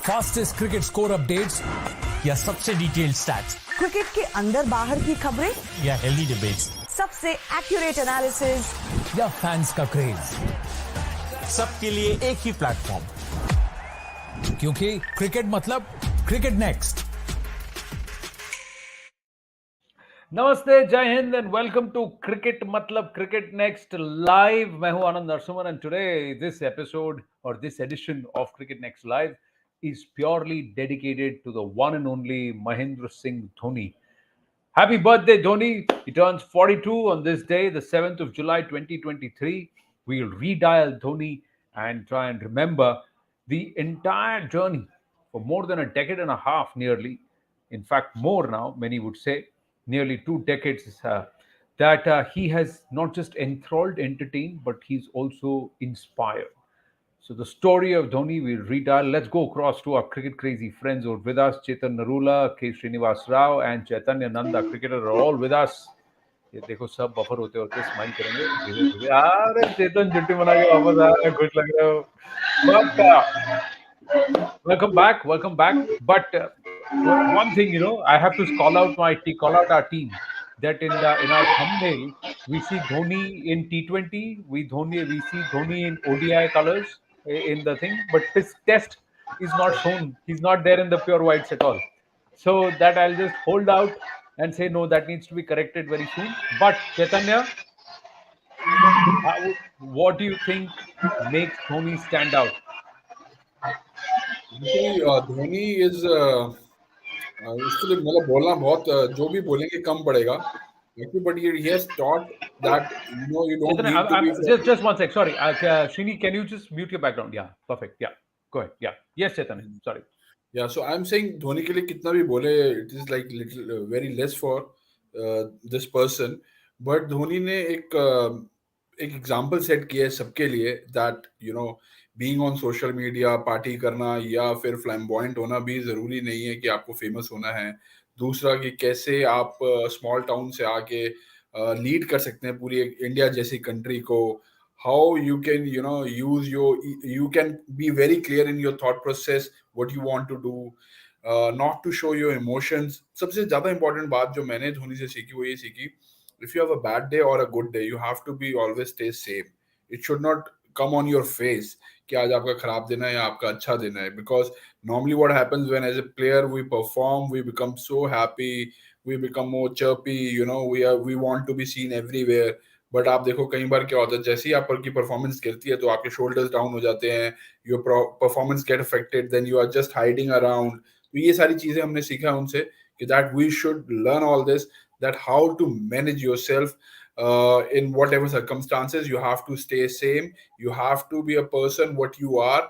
Fastest cricket score updates या सबसे detailed stats cricket के अंदर बाहर की खबरें या हेल्दी डिबेट्स, सबसे एक्यूरेट एनालिसिस या फैंस का क्रेज, सबके लिए एक ही प्लेटफॉर्म, क्योंकि क्रिकेट मतलब क्रिकेट नेक्स्ट। नमस्ते, जय हिंद एंड वेलकम टू क्रिकेट मतलब क्रिकेट नेक्स्ट लाइव। मैं हूं Anand Narasimhan and today this episode और this edition of cricket next live is purely dedicated to the one and only Mahendra Singh Dhoni. Happy birthday, Dhoni. He turns 42 on this day, the 7th of July 2023. We'll redial Dhoni and try and remember the entire journey for more than a decade and a half, nearly. In fact, more now, many would say, nearly 2 decades, that he has not just enthralled, entertained, but he's also inspired. So the story of Dhoni we'll retell. Let's go across to our cricket crazy friends who are with us. Chetan Narula, K. Srinivas Rao and Chaitanya Nanda, cricketer, are all with us. ये देखो सब buffer होते होते smile करेंगे धीरे धीरे। अरे चेतन छुट्टी मना के वापस आया, खुश लग रहे हो। But welcome back. But one thing, I have to call out our team. That in our thumbnail we see Dhoni in T20, we see Dhoni in ODI colors in the thing, but his test is not shown. He's not there in the pure whites at all. So that I'll just hold out and say no, that needs to be corrected very soon. But Chaitanya, what do you think makes Dhoni stand out? Dhoni is इसके लिए मतलब बोलना बहुत जो भी बोलेंगे कम पड़ेगा, but he has taught that you don't Chaitanya, need to be just one sec. Sorry, Srini, can you just mute your background? Yeah, perfect. Yeah, go ahead. Yeah, yes, Chaitanya. Sorry. Yeah, so I'm saying Dhoni के लिए कितना भी बोले, it is like little very less for this person, but Dhoni ने एक example set किया है सबके लिए that being on social media party करना या फिर फ्लैम्बॉयंट होना भी जरूरी नहीं है कि आपको फेमस होना है। दूसरा कि कैसे आप स्मॉल टाउन से आके लीड कर सकते हैं पूरी इंडिया जैसी कंट्री को। how you can use you can be very clear in your thought process what you want to do, not to show your emotions। सबसे ज्यादा important बात जो मैंने धोनी से सीखी वो ये सीखी, if you have a bad day or a good day you have to be always stay same। it should not come on your face कि आज आपका खराब दिन है या आपका अच्छा दिन है, because normally what happens when as a player we perform, we become so happy, we become more chirpy, we want to be seen everywhere। But आप देखो कई बार क्या होता है, जैसे ही आपकी परफॉर्मेंस गिरती है तो आपके शोल्डर्स डाउन हो जाते हैं, your performance get affected, then you are just hiding around. तो ये सारी चीजें हमने सीखा उनसे कि that we should learn all this, that how to manage yourself in whatever circumstances। you have to stay same, you have to be a person what you are,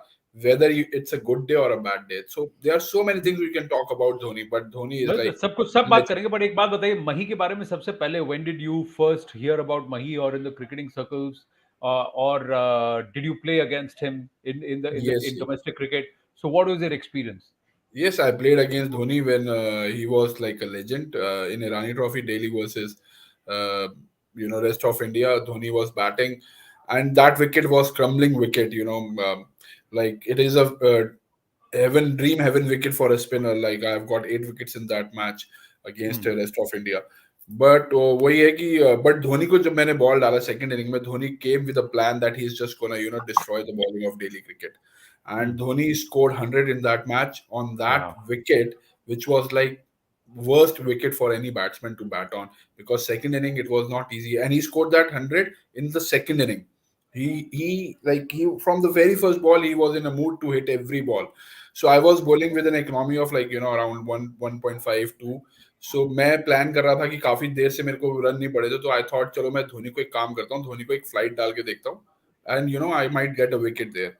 whether it's a good day or a bad day। so there are so many things we can talk about Dhoni, but Dhoni is like सब बात करेंगे, but एक बात बताइए, मही के बारे में सबसे पहले when did you first hear about Mahi, or in the cricketing circles, or did you play against him in domestic cricket? So what was your experience? Yes, I played against Dhoni when he was like a legend in Irani Trophy, Delhi versus rest of India. Dhoni was batting, and that wicket was crumbling wicket. Like it is a dream heaven wicket for a spinner। Like I've got 8 wickets in that match against the rest of India। But वही है कि but Dhoni को जब मैंने ball डाला second inning में, Dhoni came with a plan that he's just gonna destroy the bowling of Delhi cricket। and Dhoni scored 100 in that match on that wicket, which was like worst wicket for any batsman to bat on, because second inning it was not easy, and he scored that 100 in the second inning। he from the very first ball he was in a mood to hit every ball। so I was bowling with an economy of like around 1.52। so मैं plan कर रहा था कि काफी देर से मेरे को run नहीं पड़े थे, तो आई थॉट चलो मैं धोनी को एक काम करता हूँ, धोनी को एक फ्लाइट डाल के देखता हूँ, and I might get a wicket there.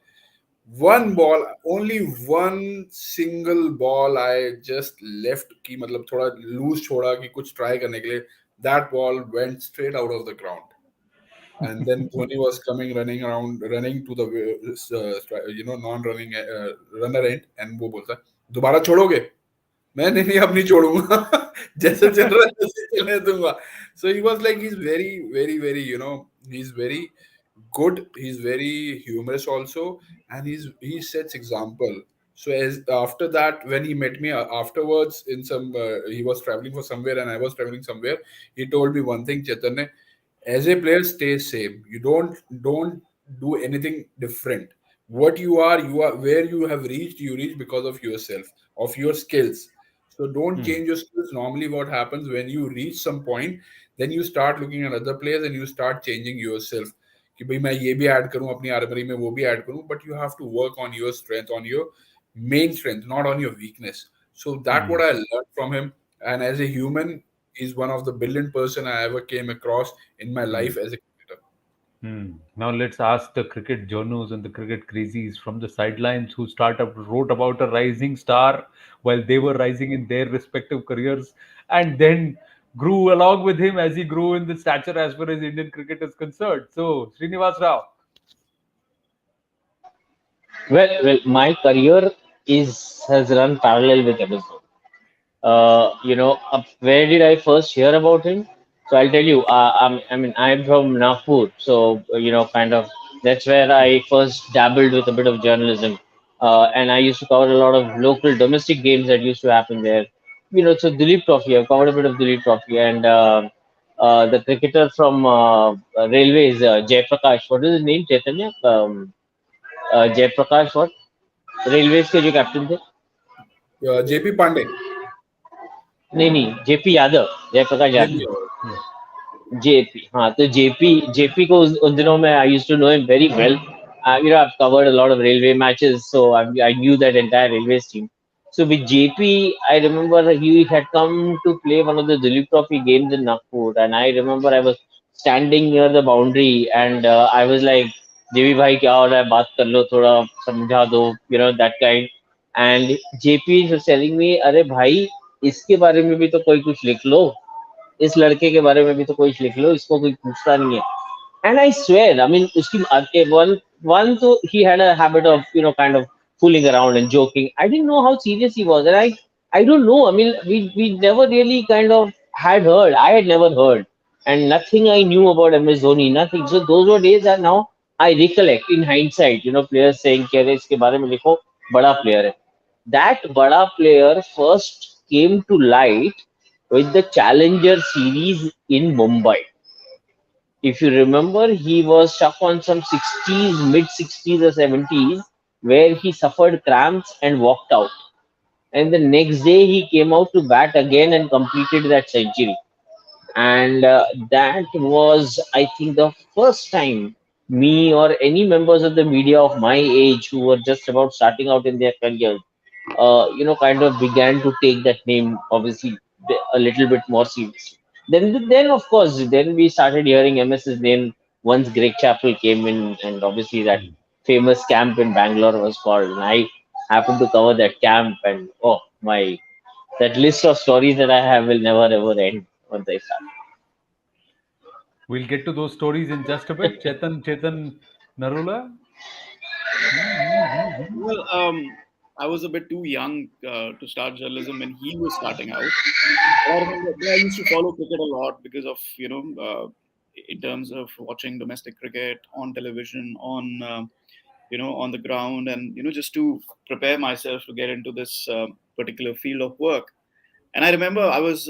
one ball, only one single ball I just left कि मतलब थोड़ा लूज छोड़ा कि कुछ ट्राई करने के लिए, that ball went straight out of the ground। and then Dhoni was running to the non-running runner end, and वो बोलता दोबारा छोड़ोगे? मैं नहीं अब नहीं छोड़ूंगा जैसे चल रहा है वैसे चलने दूंगा। so he was like, he's very very very he's very good, he's very humorous also, and he sets example So as after that, when he met me afterwards in some, he was traveling for somewhere and I was traveling somewhere. He told me one thing, Chaitanya, as a player, stay same. You don't do anything different. What you are where you have reached. You reach because of yourself, of your skills. So don't Hmm. change your skills. Normally, what happens when you reach some point, then you start looking at other players and you start changing yourself. कि भाई मैं ये भी add करूं अपनी armoury में वो भी ऐड करूं but you have to work on your strength on your main strength, not on your weakness. So that Hmm. what I learned from him. And as a human, he's one of the brilliant person I ever came across in my Hmm. life as a cricketer. Now let's ask the cricket journos and the cricket crazies from the sidelines who wrote about a rising star while they were rising in their respective careers, and then grew along with him as he grew in the stature as far as Indian cricket is concerned. So, Srinivas Rao. Well, my career is has run parallel with Amazon. Where did I first hear about him? So I'll tell you. I mean, I'm from Nagpur, so kind of that's where I first dabbled with a bit of journalism, and I used to cover a lot of local domestic games that used to happen there. So Dilip Trophy. I've covered a bit of Dilip Trophy, and the cricketer from Railways, Jaiprakash. What is his name? Chaitanya. Jaiprakash. What? Railways के जो captain थे JP Pandey. नहीं नहीं JP Yadav Jayprakash JP. Yadav JP हाँ तो JP को उन दिनों में I used to know him very well I've covered a lot of railway matches so I knew that entire railways team so with JP I remember he had come to play one of the Dilip Trophy games in Nagpur and I remember I was standing near the boundary and I was like JP भाई क्या हो रहा है बात कर लो थोड़ा समझा दो that kind and JP was telling me अरे भाई इसके बारे में भी तो कोई कुछ लिख लो इस लड़के के बारे में भी तो कोई लिख लो इसको कोई पूछता नहीं है and I swear I mean उसकी one so he had a habit of kind of fooling around and joking I didn't know how serious he was and I don't know I mean we never really kind of had heard I had never heard and nothing I knew about MS Dhoni nothing so those were days that now I recollect in hindsight players saying कि अरे इसके बारे में लिखो बड़ा player है that bada player first came to light with the Challenger series in Mumbai. If you remember, he was stuck on some 60s, mid 60s or 70s, where he suffered cramps and walked out. And the next day, he came out to bat again and completed that century. And that was, I think, the first time me or any members of the media of my age who were just about starting out in their careers kind of began to take that name obviously a little bit more seriously. Then of course, then we started hearing MS's name once Greg Chappell came in, and obviously that famous camp in Bangalore was called. And I happened to cover that camp, and oh my, that list of stories that I have will never ever end once I start. We'll get to those stories in just a bit. Chetan Narula. Well, I was a bit too young to start journalism when he was starting out. But I remember but I used to follow cricket a lot because of in terms of watching domestic cricket on television, on the ground, and just to prepare myself to get into this particular field of work. And I remember I was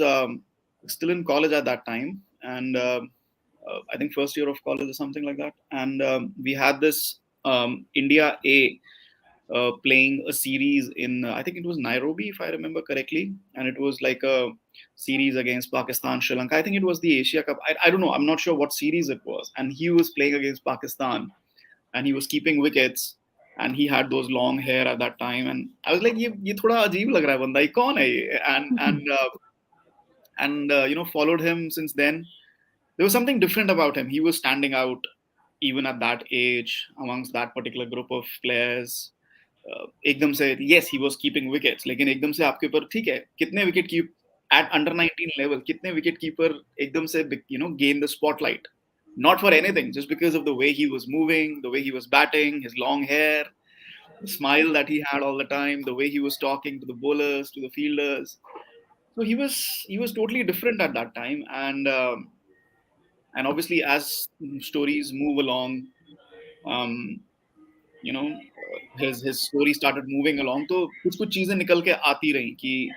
still in college at that time, and I think first year of college or something like that. And we had this India A playing a series in I think it was Nairobi if I remember correctly, and it was like a series against Pakistan, Sri Lanka. I think it was the Asia Cup. I don't know. I'm not sure what series it was. And he was playing against Pakistan, and he was keeping wickets. And he had those long hair at that time, and I was like, "ये थोड़ा अजीब लग रहा है बंदा, ये कौन है ये?" And followed him since then. There was something different about him. He was standing out even at that age amongst that particular group of players. एकदम से yes he was keeping wickets लेकिन एकदम से आपके ऊपर ठीक है कितने wicket keep at under 19 level कितने wicket keeper एकदम से gain the spotlight not for anything just because of the way he was moving the way he was batting his long hair the smile that he had all the time the way he was talking to the bowlers to the fielders so he was totally different at that time and obviously as stories move along um, his story started moving along. तो कुछ चीजें निकल के आती रही कि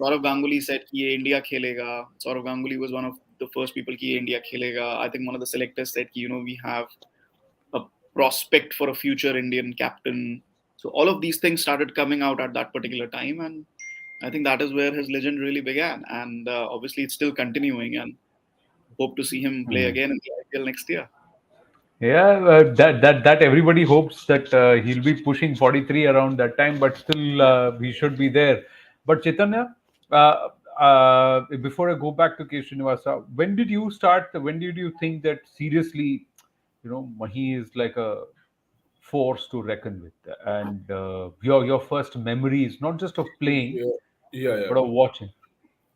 Saurav Ganguly said कि ये इंडिया खेलेगा. Saurav Ganguly was one of the first people कि ये इंडिया खेलेगा. I think one of the selectors said कि we have a prospect for a future Indian captain. So all of these things started coming out at that particular time, and I think that is where his legend really began. And obviously, it's still continuing, and hope to see him play again in the IPL next year. Yeah, that everybody hopes that he'll be pushing 43 around that time, but still he should be there. But Chaitanya, before I go back to K. Srinivasa, when did you start? When did you think that seriously, Mahi is like a force to reckon with, and your first memories, not just of playing, Yeah, yeah. but of watching?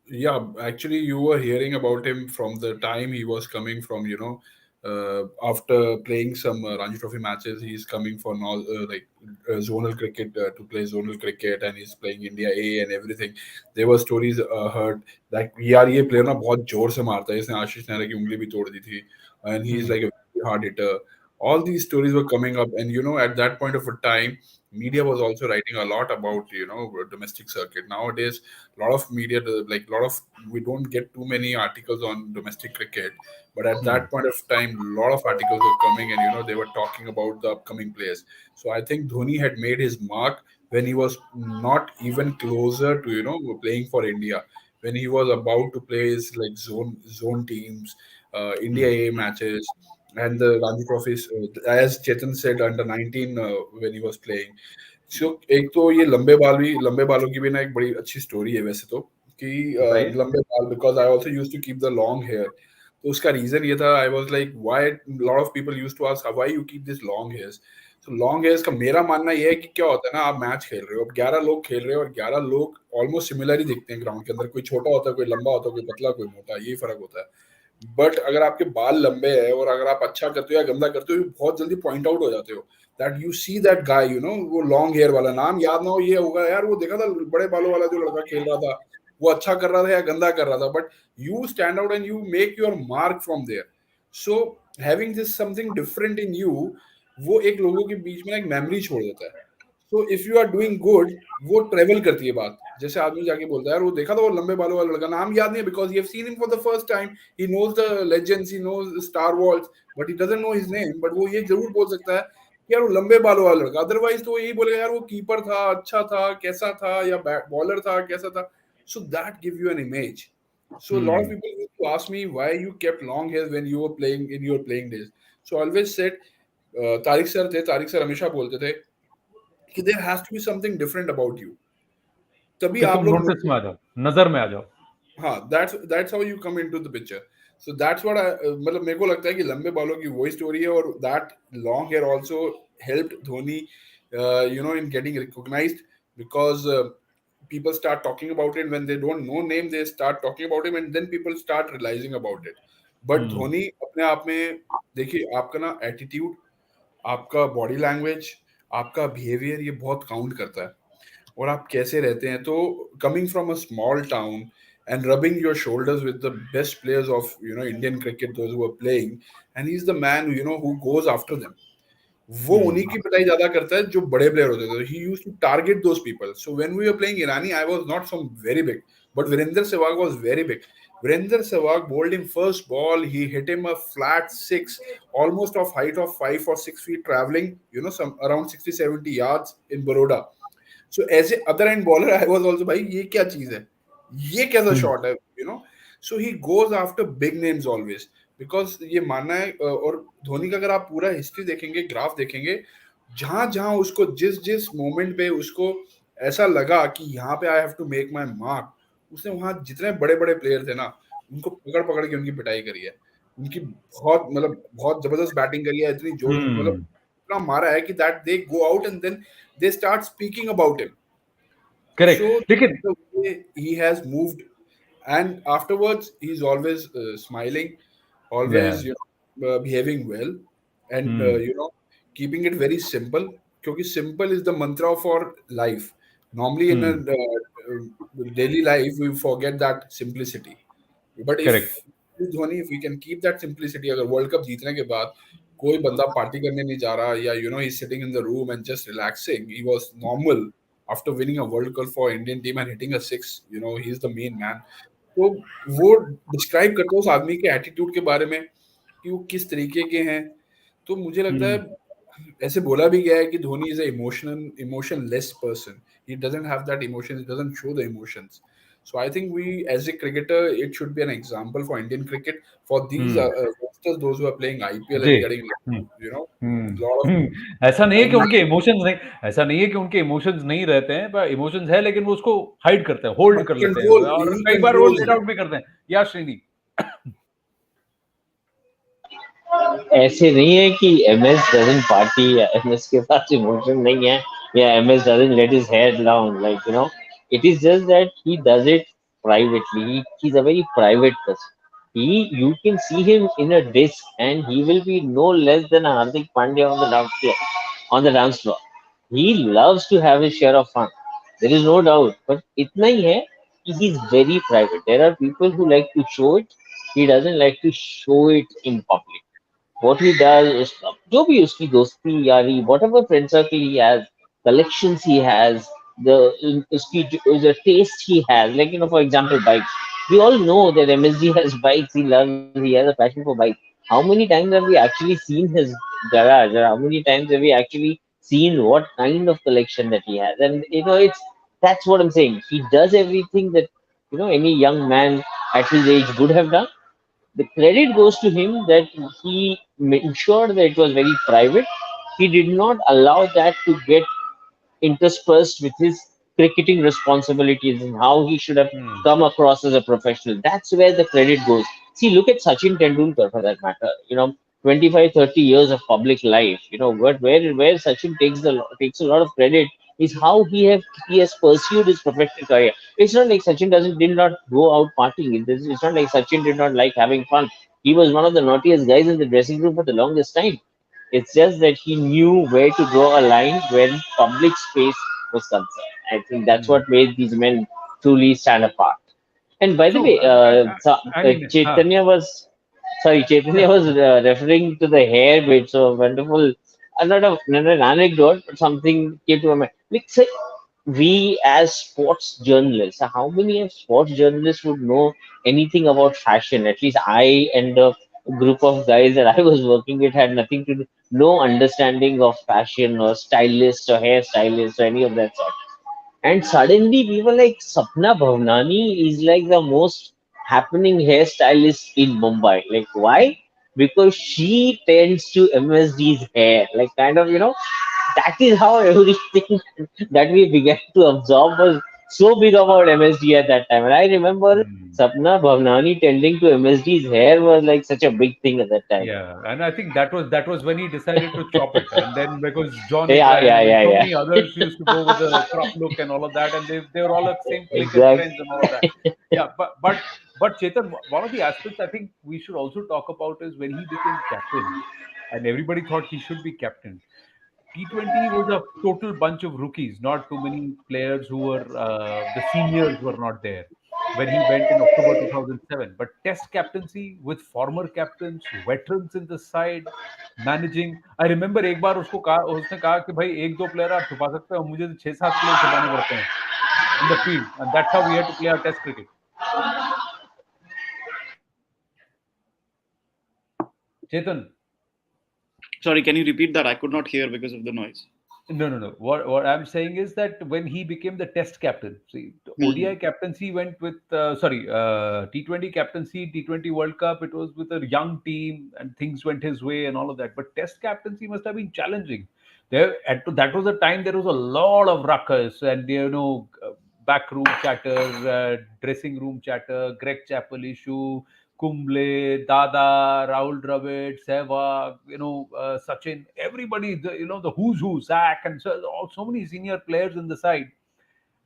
Yeah, actually, you were hearing about him from the time he was coming from, after playing some Ranji Trophy matches, he's coming for zonal cricket to play zonal cricket, and he's playing India A and everything. There were stories heard that यार ये player ना बहुत जोर से मारता है, इसने आशीष नेहरा की उंगली भी तोड़ दी थी, and he's like a very hard hitter. All these stories were coming up, and at that point of a time, media was also writing a lot about domestic circuit. Nowadays, a lot of media we don't get too many articles on domestic cricket, but at that point of time, a lot of articles were coming, and they were talking about the upcoming players. So I think Dhoni had made his mark when he was not even closer to playing for India, when he was about to play his like zone teams, India A matches, and the Ranji trophies, as Chetan said, under 19 when he was playing. So एक तो ये लंबे बालों की भी ना एक बड़ी अच्छी स्टोरी है वैसे तो, कि बताइए. लंबे बाल, because I also use to keep the long hair. तो उसका रीजन ये था, I was like why lot of people used to ask why you keep this long hairs. So long hairs का मेरा मानना ये है कि क्या होता है ना, आप मैच खेल रहे हो, अब 11 लोग खेल रहे हो, और 11 लोग ऑलमोस्ट सिमिलर ही दिखते हैं ग्राउंड के अंदर. कोई छोटा होता है, कोई लंबा होता है, कोई पतला, कोई मोटा, यही फर्क होता है. बट अगर आपके बाल लंबे हैं और अगर आप अच्छा करते हो या गंदा करते हो, बहुत जल्दी पॉइंट आउट हो जाते हो. That you see that guy, वो लॉन्ग हेयर वाला, नाम याद ना हो, ये होगा यार वो देखा था बड़े बालों वाला जो लड़का खेल रहा था, वो अच्छा कर रहा था या गंदा कर रहा था, but you stand out and you make your mark from there. So having this something different in you, वो एक लोगों के बीच में एक मेमोरी छोड़ देता है. So if you are doing good, वो ट्रेवल करती है बात. जैसे आदमी जाके बोलता है यार वो देखा था वो लंबे बालों वाला लड़का, नाम याद नहीं, because you have seen him for the first time, he knows the legends, he knows star walls, but he doesn't know his name. But वो ये जरूर बोल सकता है कि यार वो लंबे बालों वाला लड़का. अदरवाइज तो वो यही बोलेगा यार वो कीपर था, अच्छा था, कैसा था, या बॉलर था, कैसा था. So that give you an image. So a lot of people used to ask me why you kept long hair when you were playing in your playing days. So I always said, Tariq sir हमेशा बोलते थे कि there has to be something different about you. तभी कि आप तुम लोग notice में आ जाओ, नजर में आ जाओ. हाँ, that's how you come into the picture. So that's what मतलब मेरे को लगता है कि लंबे बालों की वही स्टोरी है, और that long hair also helped Dhoni in getting recognized, because people start talking about it when they don't know name, they start talking about him, and then people start realizing about it. But Dhoni अपने आप में देखिए, आपका ना attitude, आपका body language, आपका behaviour, ये बहुत काउंट करता है, और आप कैसे रहते हैं. तो coming from a small town and rubbing your shoulders with the best players of Indian cricket, those who are playing, and he's the man who goes after them. वो उन्हीं की पिटाई ज्यादा करता है जो बड़े प्लेयर होते थे. He used to target those people. So when we were playing Irani, I was not some very big, but Virender Sehwag was very big. Virender Sehwag bowled him first ball. He hit him a flat six, almost of height of 5 or 6 feet, traveling some around 60-70 yards in Baroda. So as a other end bowler, I was also, भाई ये क्या चीज है, ये कैसा shot है, so he goes after big names always, because ये मानना है. और धोनी का अगर आप पूरा हिस्ट्री देखेंगे, ग्राफ देखेंगे, जहां जहां उसको जिस जिस मोमेंट पे उसको ऐसा लगा कि यहाँ पे I have to make my mark, उसने वहां जितने बड़े बड़े प्लेयर थे ना, उनको पकड़ पकड़ के उनकी पिटाई करी है. उनकी बहुत जबरदस्त बैटिंग करी है, इतनी जोर, इतना मारा है कि that they go out and then they start speaking about him. Correct. So लेकिन the way he has moved, and afterwards he's always smiling, always behaving well, and keeping it very simple. Because simple is the mantra for life. Normally in a daily life we forget that simplicity. But if correct. Dhoni, if we can keep that simplicity, अगर world cup जीतने के बाद कोई बंदा party करने नहीं जा रहा या he is sitting in the room and just relaxing. He was normal after winning a World Cup for Indian team and hitting a six. He is the main man. तो वो डिस्क्राइब करता है उस आदमी के एटीट्यूड के बारे में कि वो किस तरीके के हैं. तो मुझे लगता है ऐसे बोला भी गया है कि Dhoni is emotionless person. He doesn't have that emotion. He doesn't show the emotions. So I think we, as a cricketer, it should be an example for Indian cricket, for these youngsters, those who are playing IPL ji. and getting, lot of ऐसा नहीं है कि उनके emotions नहीं, ऐसा नहीं है कि उनके इमोशंस नहीं रहते हैं, पर इमोशंस है लेकिन वो उसको हाइड करते हैं, होल्ड कर लेते हैं control. और He कई बार वो controls लेट it. आउट भी करते हैं. या श्रीनी ऐसे नहीं है कि एमएस डजंट पार्टी या एमएस के पास इमोशन नहीं है या MS doesn't late his head down like it is just that he does it privately. He is a very private person. You can see him in a disc, and he will be no less than a Hardik Pandya on the dance floor. On the dance floor, he loves to have his share of fun. There is no doubt. But itna hi hai कि he is very private. There are people who like to show it. He doesn't like to show it in public. What he does, जो भी उसकी दोस्ती यारी, whatever friend circle he has, collections he has, the taste he has, like for example, bikes. We all know that MSG has bikes. He has a passion for bikes. How many times have we actually seen his garage, or how many times have we actually seen what kind of collection that he has? And that's what I'm saying. He does everything that any young man at his age would have done. The credit goes to him that he ensured that it was very private. He did not allow that to get interspersed with his cricketing responsibilities and how he should have come across as a professional. That's where the credit goes. See, look at Sachin Tendulkar for that matter. 25, 30 years of public life. Where Sachin takes a lot of credit is how he has pursued his professional career. It's not like Sachin did not go out partying. It's not like Sachin did not like having fun. He was one of the naughtiest guys in the dressing room for the longest time. It's just that he knew where to draw a line when public space was concerned. I think that's what made these men truly stand apart. And by the true. way, I mean, Chaitanya was referring to the hair bit. So wonderful. Not an anecdote, but something came to my mind. Like, say, we as sports journalists, how many of sports journalists would know anything about fashion? At least I and a group of guys that I was working with had nothing to do, no understanding of fashion or stylists or hairstylists or any of that sort. And suddenly we were like, Sapna Bhavnani is like the most happening hairstylist in Mumbai. Like, why? Because she tends to MSD's hair. Like, kind of, that is how everything that we began to absorb was so big about MSD at that time. And I remember Sapna Bhavnani tending to MSD's hair was like such a big thing at that time. Yeah, and I think that was when he decided to chop it, and then because John Yeah, Abraham yeah, and yeah, so yeah. many others used to go with the crop look and all of that, and they were all at the same clique and Exactly. friends and all of that. Yeah, but Chetan, one of the aspects I think we should also talk about is when he became captain, and everybody thought he should be captain. T20 was a total bunch of rookies, not too many players who were the seniors were not there when he went in October 2007. But Test captaincy with former captains, veterans in the side, managing. I remember एक बार उसने कहा कि भाई एक दो player आप छुपा सकते हो, मुझे तो 6-7 प्लेयर छुपाने पड़ते हैं in the field, and that's how we had to play our Test cricket. Chetan. Sorry, can you repeat that? I could not hear because of the noise. No. What I'm saying is that when he became the Test captain, see, ODI captaincy went with T20 captaincy, T20 World Cup. It was with a young team, and things went his way and all of that. But Test captaincy must have been challenging. That was a time there was a lot of ruckus and backroom chatter, dressing room chatter, Greg Chappell issue, Kumble, Dada, Rahul Dravid, Sehwag, Sachin, everybody, the who's who, Zach, and so many senior players in the side.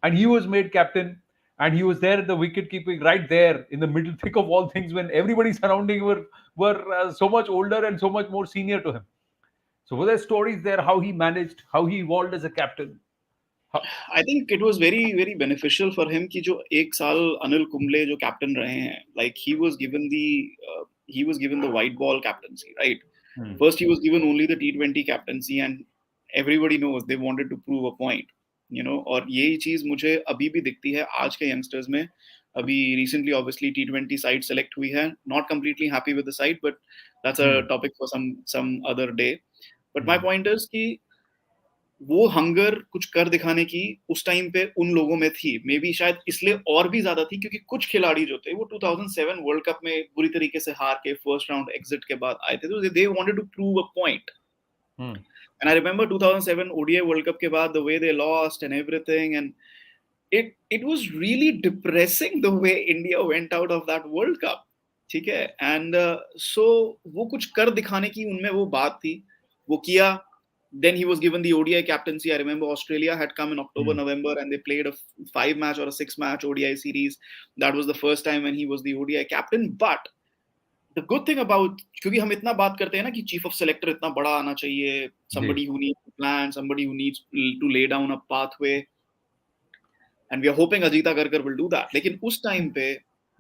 And he was made captain, and he was there at the wicket keeping, right there in the middle, thick of all things, when everybody surrounding were so much older and so much more senior to him. So were there stories there, how he managed, how he evolved as a captain? I think it was very very beneficial for him कि जो एक साल अनिल कुंबले जो captain रहे हैं, like he was given the white ball captaincy, right? First, he was given only the T20 captaincy, and everybody knows they wanted to prove a point, और यही चीज मुझे अभी भी दिखती है आज के यंगस्टर्स में. अभी recently obviously T20 side select हुई है, not completely happy with the side, but that's a topic for some other day. But my point is कि वो हंगर कुछ कर दिखाने की उस टाइम पे उन लोगों में थी, मे बी शायद इसलिए और भी ज्यादा थी क्योंकि कुछ खिलाड़ी जो थे वो 2007 वर्ल्ड कप में बुरी तरीके से हार के फर्स्ट राउंड एग्जिट के बाद आए थे, तो they wanted to prove a point. And I remember 2007 ODI world cup के बाद the way they lost and everything, and it was really depressing the way India went out of that World Cup. ठीक है, and so वो कुछ कर दिखाने की उनमें वो बात थी, वो किया. Then he was given the ODI captaincy. I remember Australia had come in October, November, and they played a 5-match or a 6-match ODI series. That was the first time when he was the ODI captain. But the good thing about, क्योंकि हम इतना बात करते हैं ना कि chief of selector इतना बड़ा आना चाहिए, somebody who needs to plan, somebody who needs to lay down a pathway, and we are hoping Ajita Garkar will do that. लेकिन उस time पे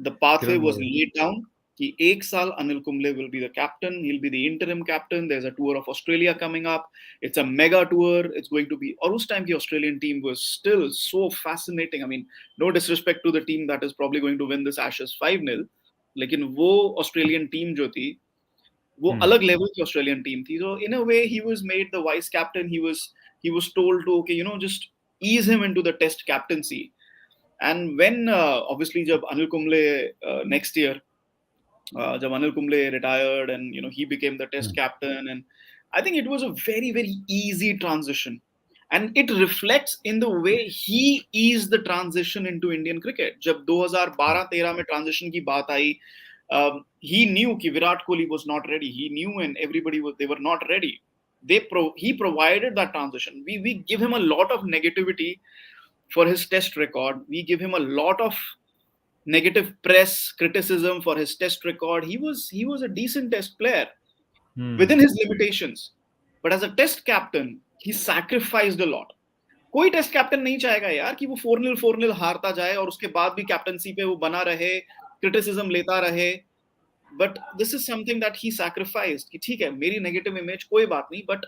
the pathway was laid down कि एक साल Anil Kumble will be the captain, he'll be the interim captain, there's a tour of Australia coming up, it's a mega tour, it's going to be, और उस time की Australian team was still so fascinating. I mean, no disrespect to the team that is probably going to win this Ashes 5-0, लेकिन वो Australian team जो थी वो अलग level की Australian team थी. So in a way he was made the vice captain, he was told to, okay, just ease him into the test captaincy. And when obviously जब Anil Kumble next year जब Anil Kumble retired and he became the test captain, and I think it was a very very easy transition, and it reflects in the way he eased the transition into Indian cricket. जब 2012-13 में transition की बात आई, he knew कि Virat Kohli was not ready, he knew, and they were not ready. He provided that transition. We give him a lot of negativity for his test record, we give him a lot of negative press criticism for his test record. He was a decent test player within his limitations, but as a test captain he sacrificed a lot. कोई test captain नहीं चाहेगा यार कि वो 4-0 हारता जाए और उसके बाद भी कैप्टनसी पे वो बना रहे, क्रिटिसिज्म लेता रहे. But this is something that he sacrificed कि ठीक है मेरी नेगेटिव इमेज कोई बात नहीं, बट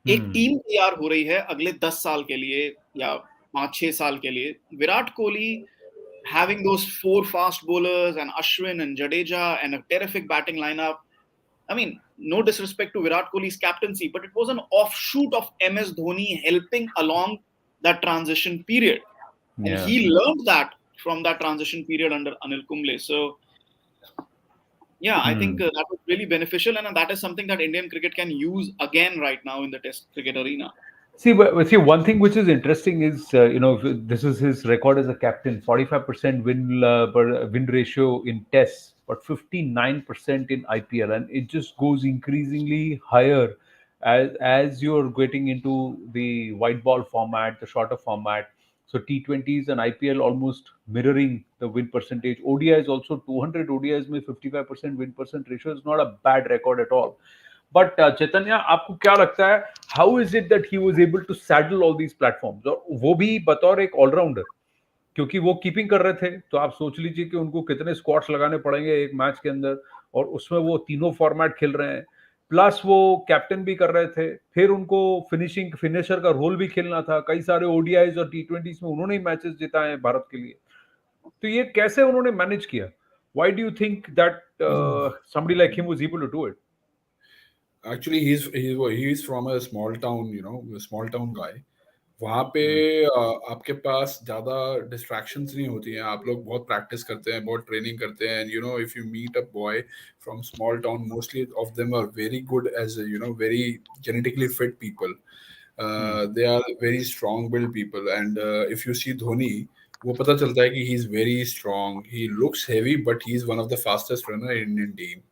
एक टीम तैयार हो रही है अगले 10 साल के लिए या 5-6 साल के लिए. Virat Kohli having those 4 fast bowlers and Ashwin and Jadeja and a terrific batting lineup. I mean, no disrespect to Virat Kohli's captaincy, but it was an offshoot of MS Dhoni helping along that transition period. And he learned that from that transition period under Anil Kumble. So, yeah, I think that was really beneficial, and that is something that Indian cricket can use again right now in the Test cricket arena. See, one thing which is interesting is, this is his record as a captain: 45% win ratio in Tests, but 59% in IPL, and it just goes increasingly higher as you're getting into the white ball format, the shorter format. So T20s and IPL almost mirroring the win percentage. ODIs also 200 ODIs में 55% win percent ratio is not a bad record at all. But चैतन्य, आपको क्या लगता है, how is it that he was able to saddle all these platforms, और वो भी बतौर एक ऑलराउंडर, क्योंकि वो कीपिंग कर रहे थे, तो आप सोच लीजिए कि उनको कितने स्क्वाड्स लगाने पड़ेंगे एक मैच के अंदर, और उसमें वो तीनों फॉर्मेट खेल रहे हैं, प्लस वो कैप्टन भी कर रहे थे, फिर उनको फिनिशर का रोल भी खेलना था. कई सारे ओडीआईज और टी20 में उन्होंने ही मैचेस जिताए भारत के लिए. तो ये कैसे उन्होंने मैनेज किया? Why do you think that somebody like him was able to do it? Actually, he's from a small town, a small town guy. वहाँ पे आपके पास ज़्यादा डिस्ट्रैक्शंस नहीं होती हैं. आप लोग बहुत प्रैक्टिस करते हैं, बहुत ट्रेनिंग करते हैं. If you meet a boy from small town, mostly of them are very good as very genetically fit people. They are very strong-willed people, and if you see Dhoni, वो पता चलता है कि he is very strong. He looks heavy, but he is one of the fastest runner in Indian team.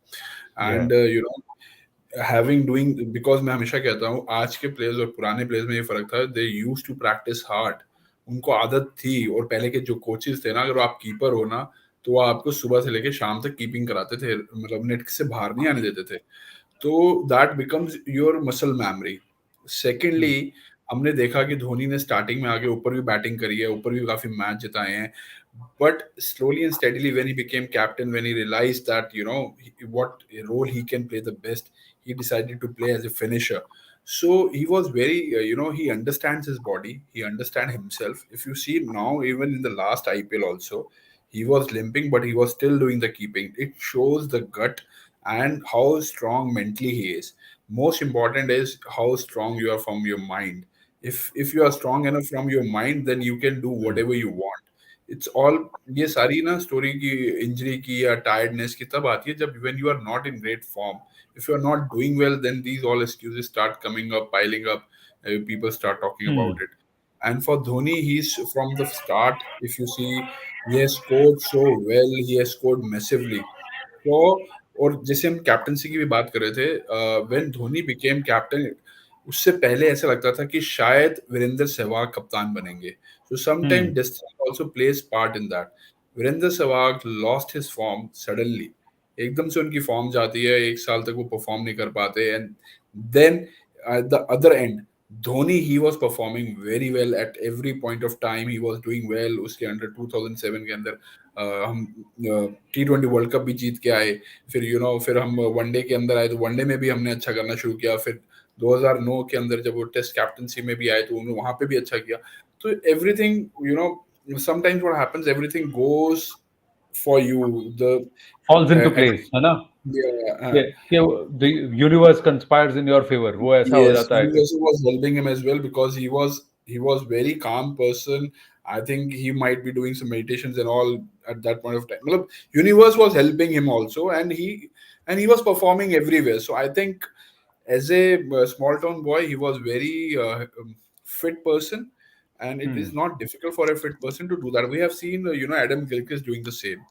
And because मैं हमेशा कहता हूँ आज के प्लेयर्स और पुराने प्लेयर्स में ये फर्क था. They used to practice hard. उनको आदत थी, और पहले के जो कोचेस थे ना, अगर आप कीपर हो ना, तो वो आपको सुबह से लेके शाम तक कीपिंग कराते थे, मतलब नेट से बाहर नहीं आने देते थे. तो that becomes your muscle memory. Secondly, हमने देखा कि धोनी ने स्टार्टिंग में आगे ऊपर भी बैटिंग करी है, ऊपर भी काफी मैच जिताए हैं, But slowly and steadily, when he became captain, when he realized that what role he can play the best, he decided to play as a finisher. So he was very he understands his body, he understands himself. If you see now, even in the last IPL also, he was limping, but he was still doing the keeping. It shows the gut and how strong mentally he is. Most important is how strong you are from your mind. If you are strong enough from your mind, then you can do Hmm. whatever you want. It's all, ये सारी ना story की injury की या tiredness की तब आती है जब when you are not in great form. If you are not doing well, then these all excuses start coming up, piling up. People start talking Hmm. about it. And for Dhoni, he's from the start, if you see, he has scored so well, he has scored massively. तो और जैसे हम captaincy की भी बात कर रहे थे, व्हेन धोनी बिकेम कैप्टन, उससे पहले ऐसा लगता था कि शायद वीरेंद्र सहवाग कप्तान बनेंगे. So sometime Hmm. Distance also plays part in that. Virender Sehwag lost his form suddenly. एकदम से उनकी फॉर्म जाती है, एक साल तक वो परफॉर्म नहीं कर पाते. And then at the other end, Dhoni, he was performing very well at every point of time. He was doing well. उसके अंडर 2007 के अंदर हम T20 वर्ल्ड कप भी जीत के आए. फिर फिर हम वनडे के अंदर आए, तो वनडे में भी हमने अच्छा करना शुरू किया. फिर 2009 के अंदर जब वो टेस्ट कैप्टनसी में भी आए, तो उन्होंने वहां पे भी अच्छा किया. तो everything, sometimes what happens, everything goes for you. The Falls into at place, है ना? Yeah, कि the universe conspires in your favor. वो ऐसा हो yes, जाता है कि universal was helping him as well, because he was very calm person. I think he might be doing some meditations and all at that point of time. Matlab, universe was helping him also, and he was performing everywhere. So I think, as a small town boy, he was very fit person, and it is hmm. not difficult for a fit person to do that. We have seen Adam Gilchrist doing the same.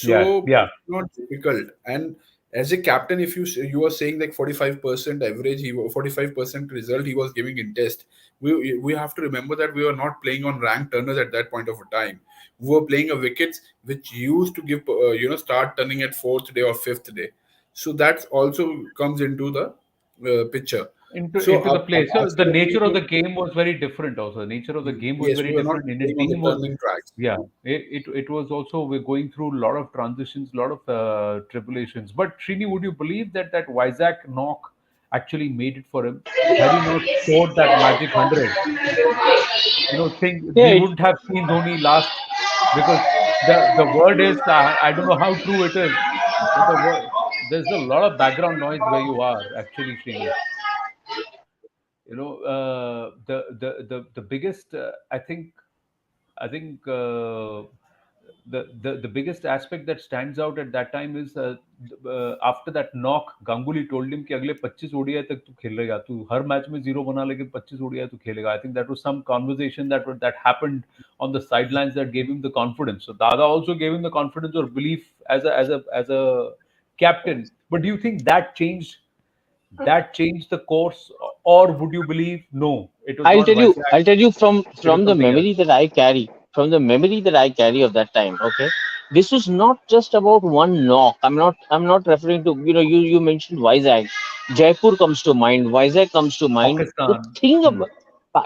Yeah, So yeah. it's not difficult. And as a captain, if you are saying like 45% average, 45% result he was giving in test. We have to remember that we were not playing on rank turners at that point of a time. We were playing a wickets which used to give start turning at fourth day or fifth day. So that also comes into the picture. So Into the place. So the nature of absolutely, the game was very different. Also, the nature of the game was yes, very we were not different. Indian playing on the team was, turning tracks. yeah. It was also we're going through a lot of transitions, a lot of tribulations. But Srini, would you believe that that Vizag knock actually made it for him? Had he not scored that magic 100, think Yeah, we wouldn't have seen Dhoni last, because the word is, I don't know how true it is, but there's a lot of background noise where you are actually, Srini. The biggest I think the biggest aspect that stands out at that time is, after that knock, Ganguly told him कि अगले 25 ODI तक तू खेलेगा, तू हर match में zero बना, लेकिन 25 ODI तू खेलेगा. I think that was some conversation that happened on the sidelines that gave him the confidence. So Dada also gave him the confidence or belief as a captain. But do you think that changed the course, or would you believe no, it was I'll not tell you. Vizag, I'll tell you from it was the something else? memory that I carry. From the memory that I carry of that time. Okay, this was not just about one knock. I'm not referring to, you mentioned Vizag. Jaipur comes to mind. Vizag comes to mind. The Pakistan. thing Hmm. about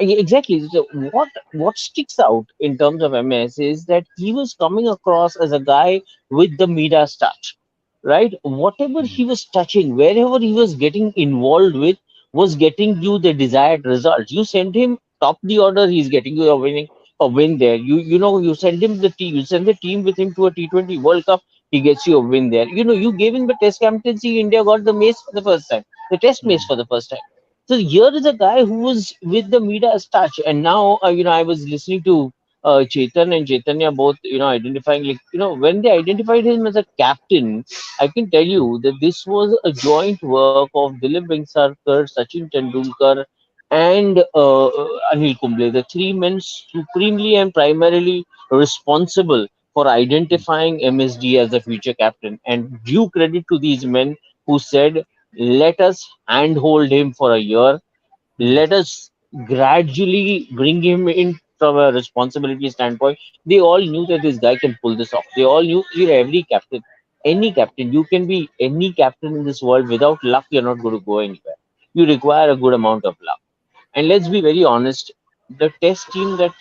yeah, exactly. So what sticks out in terms of MS is that he was coming across as a guy with the Midas touch, right? Whatever Hmm. he was touching, wherever he was getting involved with, was getting you the desired result. You send him top the order, he's getting you a win there. You send him the team, you send the team with him to a T20 World Cup, he gets you a win there. You gave him the Test captaincy, India got the mace for the first time, the Test mace Hmm. for the first time. So here is a guy who was with the Midas touch, and now I was listening to Chetan and Chaitanya both identifying, like, when they identified him as a captain. I can tell you that this was a joint work of Dilip Vengsarkar, Sachin Tendulkar, and Anil Kumble, the three men supremely and primarily responsible for identifying MSD as the future captain. And due credit to these men who said, let us handhold him for a year, Hmm. let us gradually bring him in from a responsibility standpoint. They all knew that this guy can pull this off. They all knew, every captain, any captain, you can be any captain in this world. Without luck, you're not going to go anywhere. You require a good amount of luck. And let's be very honest, the test team that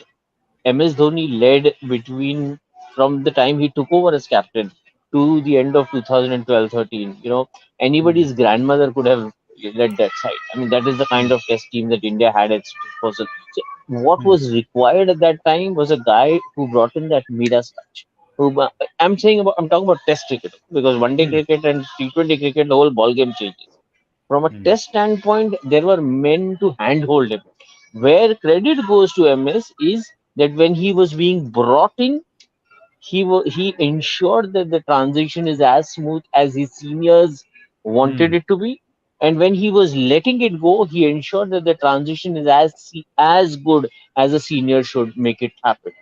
MS Dhoni led between from the time he took over as captain to the end of 2012-13. Anybody's grandmother could have led that side. I mean, that is the kind of test team that India had at its disposal. So what was required at that time was a guy who brought in that Midas touch. I'm talking about test cricket, because one day cricket and T20 cricket, the whole ball game changes. From a test standpoint, there were men to handhold him. Where credit goes to MS is that when he was being brought in, he ensured that the transition is as smooth as his seniors wanted it to be, and when he was letting it go, he ensured that the transition is as good as a senior should make it happen.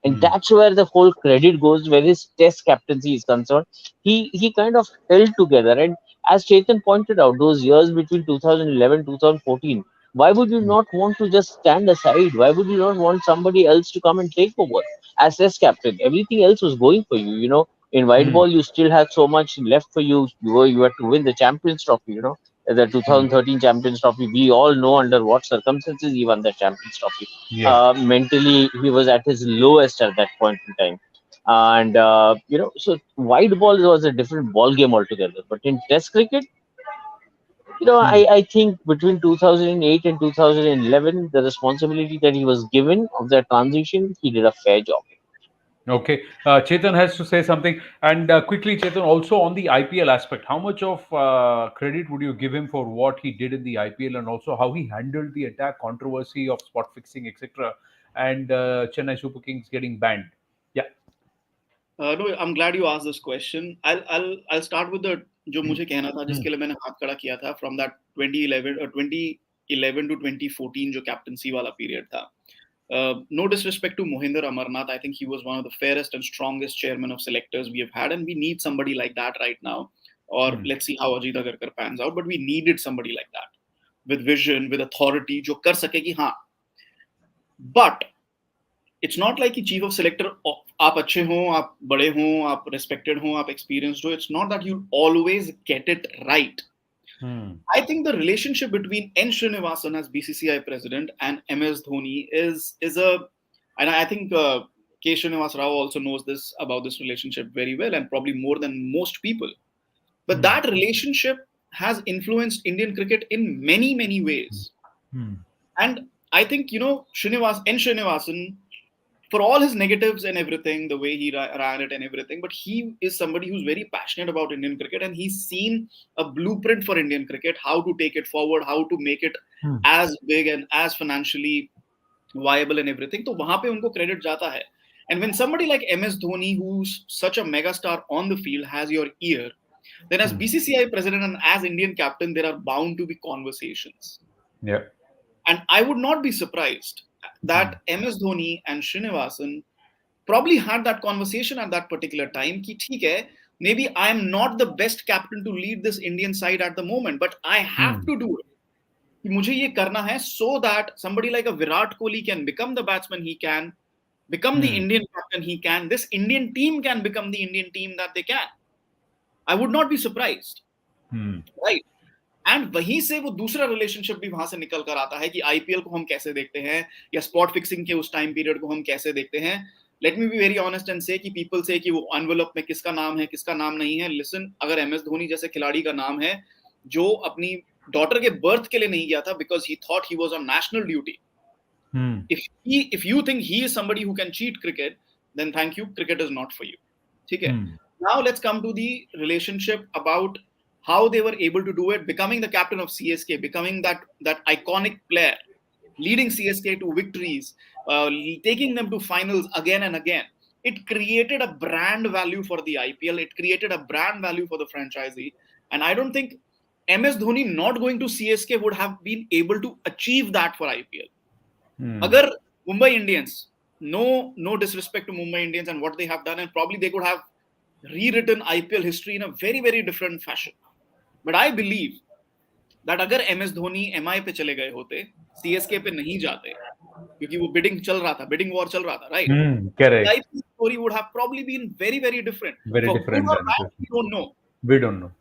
And that's where the whole credit goes. Where his test captaincy is concerned, he kind of held together. And as Chetan pointed out, those years between 2011 2014, why would you not want to just stand aside? Why would you not want somebody else to come and take over as test captain? Everything else was going for you. In white ball, you still had so much left for you. You had to win the Champions Trophy. The 2013 Champions Trophy. We all know under what circumstances he won the Champions Trophy. Yeah. Mentally, he was at his lowest at that point in time. And so white ball was a different ball game altogether. But in Test cricket, I think between 2008 and 2011, the responsibility that he was given of that transition, he did a fair job. Okay, Chetan has to say something, and quickly, Chetan, also on the IPL aspect, how much of credit would you give him for what he did in the IPL, and also how he handled the entire controversy of spot fixing, etc., and Chennai Super Kings getting banned? Yeah. No, I'm glad you asked this question. I'll start with the जो मुझे कहना था जिसके लिए मैंने हाथ खड़ा किया था from that 2011 to 2014 जो captaincy वाला period था. No disrespect to Mohinder Amarnath, I think he was one of the fairest and strongest chairman of selectors we have had, and we need somebody like that right now. Or let's see how Ajit Agarkar pans out, but we needed somebody like that with vision, with authority, जो कर सके कि हाँ. But it's not like कि chief of selector आप अच्छे हो, आप बड़े हो, आप respected हो, आप experienced हो. It's not that you always get it right. I think the relationship between N. Srinivasan as BCCI president and MS Dhoni is and I think K. Srinivas Rao also knows this about this relationship very well, and probably more than most people. But that relationship has influenced Indian cricket in many, many ways. And I think, N. Srinivasan, for all his negatives and everything, the way he ran it and everything, but he is somebody who's very passionate about Indian cricket, and he's seen a blueprint for Indian cricket, how to take it forward, how to make it as big and as financially viable and everything. So वहाँ पे उनको credit जाता है. And when somebody like MS Dhoni, who's such a megastar on the field, has your ear, then as BCCI president and as Indian captain, there are bound to be conversations. Yeah. And I would not be surprised that MS Dhoni and Srinivasan probably had that conversation at that particular time. Ki, theek hai, maybe I am not the best captain to lead this Indian side at the moment, but I have to do it. Ki, mujhe ye karna hai so that somebody like a Virat Kohli can become the batsman he can, become the Indian captain he can, this Indian team can become the Indian team that they can. I would not be surprised. Right? And वहीं से वो दूसरा relationship भी वहां से निकल कर आता है कि आईपीएल को हम कैसे देखते हैं या स्पॉट फिक्सिंग के उस टाइम पीरियड को हम कैसे देखते हैं. Let me be very honest and से कि पीपल से कि वो एनवेलप में किसका नाम है किसका नाम नहीं है. लिसन, अगर एमएस धोनी जैसे खिलाड़ी का नाम है जो अपनी डॉटर के बर्थ के लिए नहीं गया था because he thought he was on national duty, if you think he is somebody who can cheat cricket, then thank you, cricket is not for you. ठीक है. Now let's come to the relationship about how they were able to do it, becoming the captain of CSK, becoming that iconic player, leading CSK to victories, taking them to finals again and again. It created a brand value for the IPL. It created a brand value for the franchisee. And I don't think MS Dhoni not going to CSK would have been able to achieve that for IPL. Agar Mumbai Indians, no disrespect to Mumbai Indians and what they have done, and probably they could have rewritten IPL history in a very, very different fashion. But I believe that अगर MS Dhoni MI पे चले गए होते, CSK पे नहीं जाते, क्योंकि वो bidding war चल रहा था, right? Correct. The IPL story would have probably been very, very different. Very For different. good or bad, we don't know. We don't know.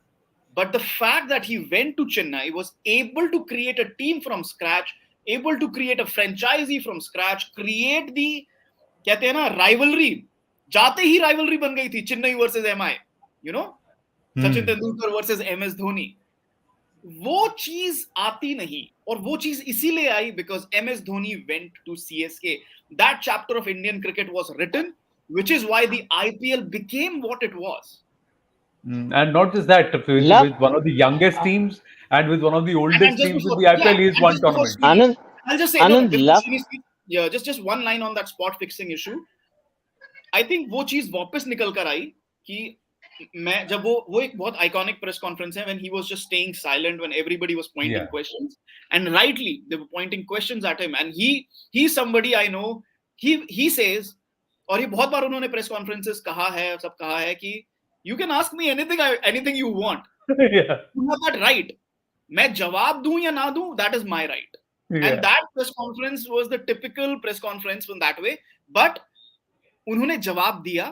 But the fact that he went to Chennai, was able to create a team from scratch, able to create a franchisee from scratch, create the कहते हैं ना rivalry जाते ही rivalry बन गई थी, Chennai versus MI, you know, Sachin Tendulkar versus MS Dhoni. वो चीज आती नहीं, और वो चीज इसीलिए आई because MS Dhoni went to CSK. That chapter of Indian cricket was written, which is why the IPL became what it was. And not just that, Luck, with one of the youngest teams and with one of the And oldest just teams in before, the yeah, IPL, he's and won just before tournaments. Srini, Anand, I'll just say no, Anand, before luck. Srini speaks, yeah, just one line on that spot fixing issue. I think वो चीज वापस निकल कर आई कि मैं जब वो एक बहुत आइकॉनिक प्रेस कॉन्फ्रेंस है when he was just staying silent when everybody was pointing Yeah. Questions and rightly they were pointing questions at him and he somebody I know, he says, और ये बहुत बार उन्होंने प्रेस कॉन्फ्रेंसेस कहा है, सब कहा है कि you can ask me anything you want, Yeah. You have that right, मैं जवाब दूं या ना दूं, that is my right. Yeah. And that press conference was the typical press conference in that way, but उन्होंने जवाब दिया,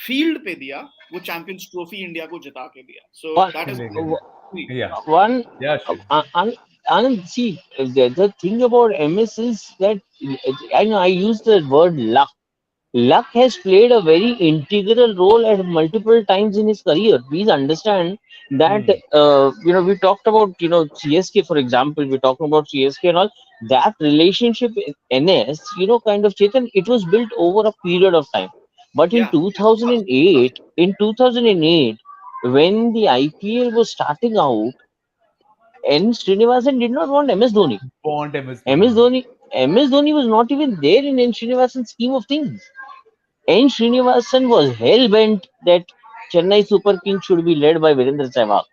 फील्ड पे दिया, वो चैंपियंस ट्रॉफी इंडिया को जिता के दिया। सो One, that is Yeah. one. Yeah, sure. Anand, see, the thing about MS is that I know I use the word luck. Luck has played a very integral role at multiple times in his career. Please understand that we talked about CSK, for example. We're talking about CSK and all that relationship in NS. Kind of Chetan. It was built over a period of time. But in yeah, of course. 2008, when the IPL was starting out, N. Srinivasan did not want MS Dhoni. Bond MS MS Dhoni. Dhoni, MS Dhoni was not even there in N. Srinivasan's scheme of things. N. Srinivasan was hell bent that Chennai Super Kings should be led by Virendra Sehwag.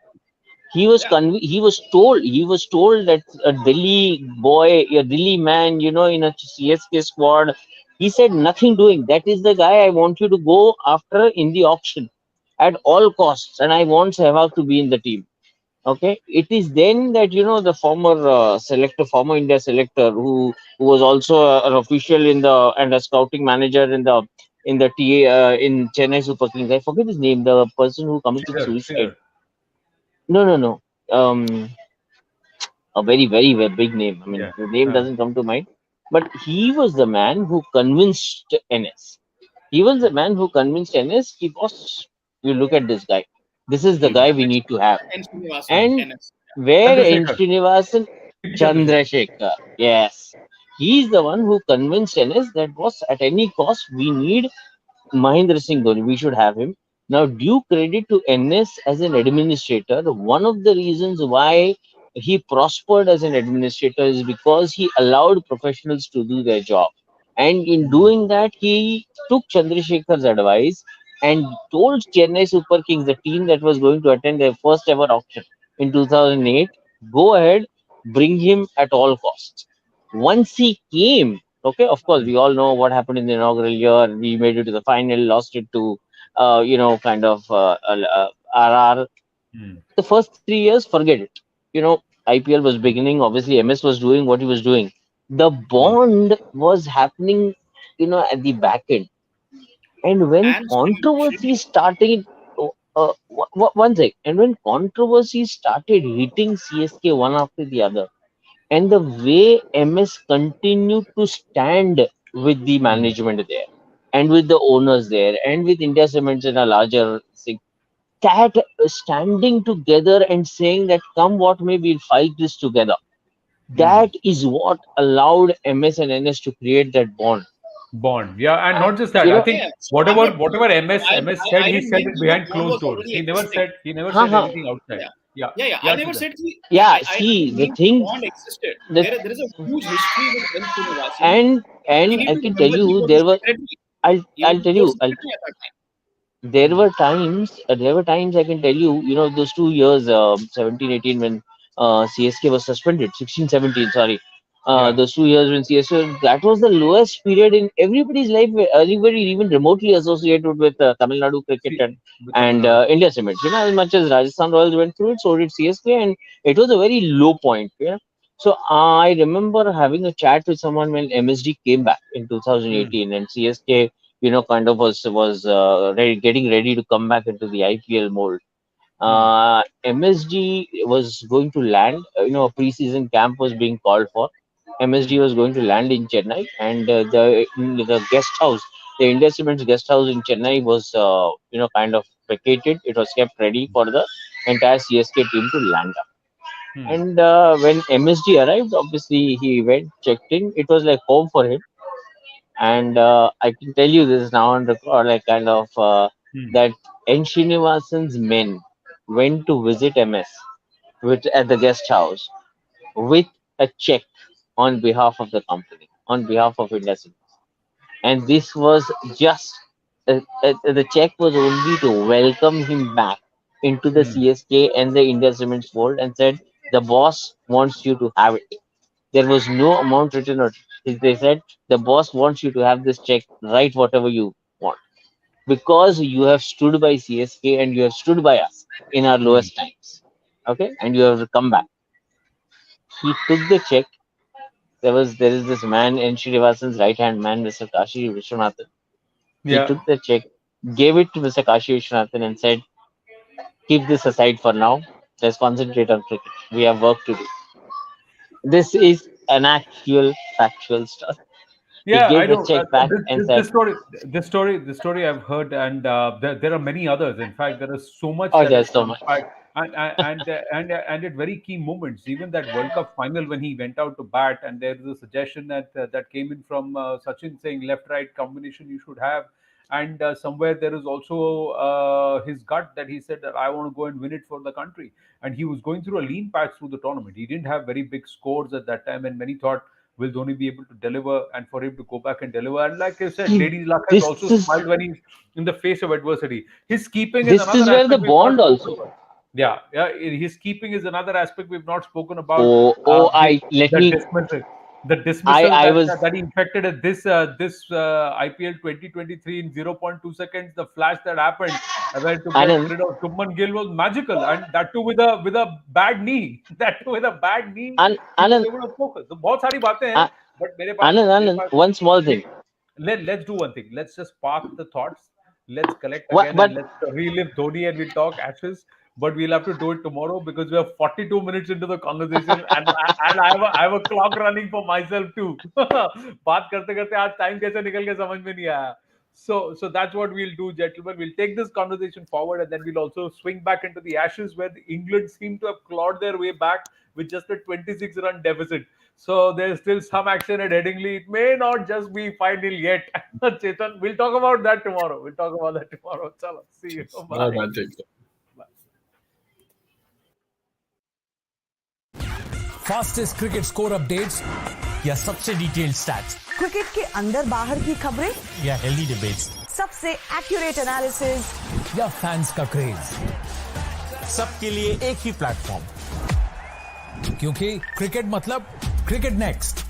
Yeah, He was told that a Delhi boy, a Delhi man, in a CSK squad. He said nothing doing. That is the guy I want you to go after in the auction at all costs, and I want Sehwag to be in the team. Okay, it is then that the former former India selector, who was also an official in the and a scouting manager in the TA in Chennai Super Kings. I forget his name. The person who committed Shearer, suicide. Shearer. No, no, no. A very, very, very big name. I mean, Yeah. the name doesn't come to mind. But he was the man who convinced NS. He was the man who convinced NS. He was. You look at this guy. This is the guy we need to have. and Srinivasan, And NS. where in Chandrasekhar. Srinivasan? P. Chandrasekhar. Chandrasekhar. Yes. He's the one who convinced NS that was at any cost we need Mahendra Singh Dhoni. We should have him. Now, due credit to NS as an administrator, one of the reasons why he prospered as an administrator is because he allowed professionals to do their job. And in doing that, he took Chandrasekhar's advice and told Chennai Super Kings, the team that was going to attend their first ever auction in 2008, go ahead, bring him at all costs. Once he came, okay, of course, we all know what happened in the inaugural year. We made it to the final, lost it to, kind of RR. Hmm. The first 3 years, forget it. IPL was beginning. Obviously, MS was doing what he was doing. The bond was happening, at the back end. And when And controversy Srini, started, one thing, and when controversy started hitting CSK one after the other, and the way MS continued to stand with the Hmm. management there, and with the owners there, and with India Cements in a larger thing, that standing together and saying that come what may, we'll fight this together. Hmm. That is what allowed MS and NS to create that bond. Bond. Yeah, and And not just that. I think yeah, so I'm whatever not, whatever MS said, I he didn't said mean it that behind bond closed was doors. already He never existing. said haha, anything outside. Yeah, Yeah. I Yeah, never Chetan. said, see, yeah, I see didn't the mean that thing, bond existed. the There is a huge history with N. Srinivasan. We and need I to can tell remember he you was the there were secretary. He was I'll the tell core you secretary at that time. there were times I can tell you, those 2 years, 17, 18, when CSK was suspended, 16, 17, sorry. Yeah. Those 2 years when CSK, that was the lowest period in everybody's life, where anybody even remotely associated with Tamil Nadu cricket See, with Tamil and Nadu. India Cements. As much as Rajasthan Royals went through it, so did CSK, and it was a very low point. So I remember having a chat with someone when MSD came back in Hmm. 2018, and CSK, kind of getting ready to come back into the IPL mold. Hmm. MSG was going to land. A preseason camp was being called for. Hmm. MSG was going to land in Chennai, and the guest house. the India Cements guest house in Chennai was, kind of vacated. It was kept ready for the entire CSK team to land up. Hmm. And when MSD arrived, obviously he went, checked in. It was like home for him. And I can tell you this now on record, like kind of Hmm. that N. Srinivasan's men went to visit MS at the guest house with a check on behalf of the company, on behalf of India Cements. And this was just the check was only to welcome him back into the Hmm. CSK and the India Cements fold, and said the boss wants you to have it. There was no amount written on it. They said the boss wants you to have this check, write whatever you want, because you have stood by CSK and you have stood by us in our Hmm. lowest times. Okay, and you have come back. He took the check. There is this man in Srinivasan's right hand man, Mr. Kashi Vishwanathan. He Yeah. took the check, gave it to Mr. Kashi Vishwanathan, and said, "Keep this aside for now. Let's concentrate on cricket. We have work to do." This is an actual factual story. He Yeah, I gave the know. check back and said, This story I've heard, and there are many others. In fact, there is so much "Oh, that has there's so much." transpired, and at very key moments, even that World Cup final when he went out to bat, and there is a suggestion that came in from Sachin saying left-right combination you should have, and somewhere there is also his gut that he said that I want to go and win it for the country, and he was going through a lean patch through the tournament. He didn't have very big scores at that time, and many thought, will Dhoni be able to deliver, and for him to go back and deliver? And like I said, See, Lady Luck has this also is smiled when he's in the face of adversity. His keeping is this is another where the aspect we've not bond spoken also. about. Yeah, yeah. His keeping is another aspect we've not spoken about. Oh, I let The me. dismissal, the I dismissal I that was that he infected at this IPL 2023 in 0.2 seconds. The flash that happened well, to get Anand, rid of Shubman Gill was magical, and that too with a bad knee. That too with a bad knee, he was Anand, able to focus. So बहुत सारी बातें हैं, A- but मेरे Anand, pass one small thing. let's do one thing. Let's just park the thoughts. Let's collect What? again and But let's relive Dhoni and we'll talk Ashes. But we'll have to do it tomorrow because we are 42 minutes into the conversation and I have a clock running for myself too. बात करते करते आज time कैसे निकल गया समझ में नहीं आया. So that's what we'll do, gentlemen. We'll take this conversation forward and then we'll also swing back into the Ashes where the England seem to have clawed their way back with just a 26-run deficit. So there's still some action at Headingley. It may not just be 5-0 yet. Chetan, we'll talk about that tomorrow. Chalo, see you. No, Bye. man, take care. Fastest cricket score updates या सबसे detailed stats cricket के अंदर बाहर की खबरें या healthy debates सबसे accurate analysis या फैंस का क्रेज, सबके लिए एक ही प्लेटफॉर्म, क्योंकि क्रिकेट मतलब क्रिकेट नेक्स्ट।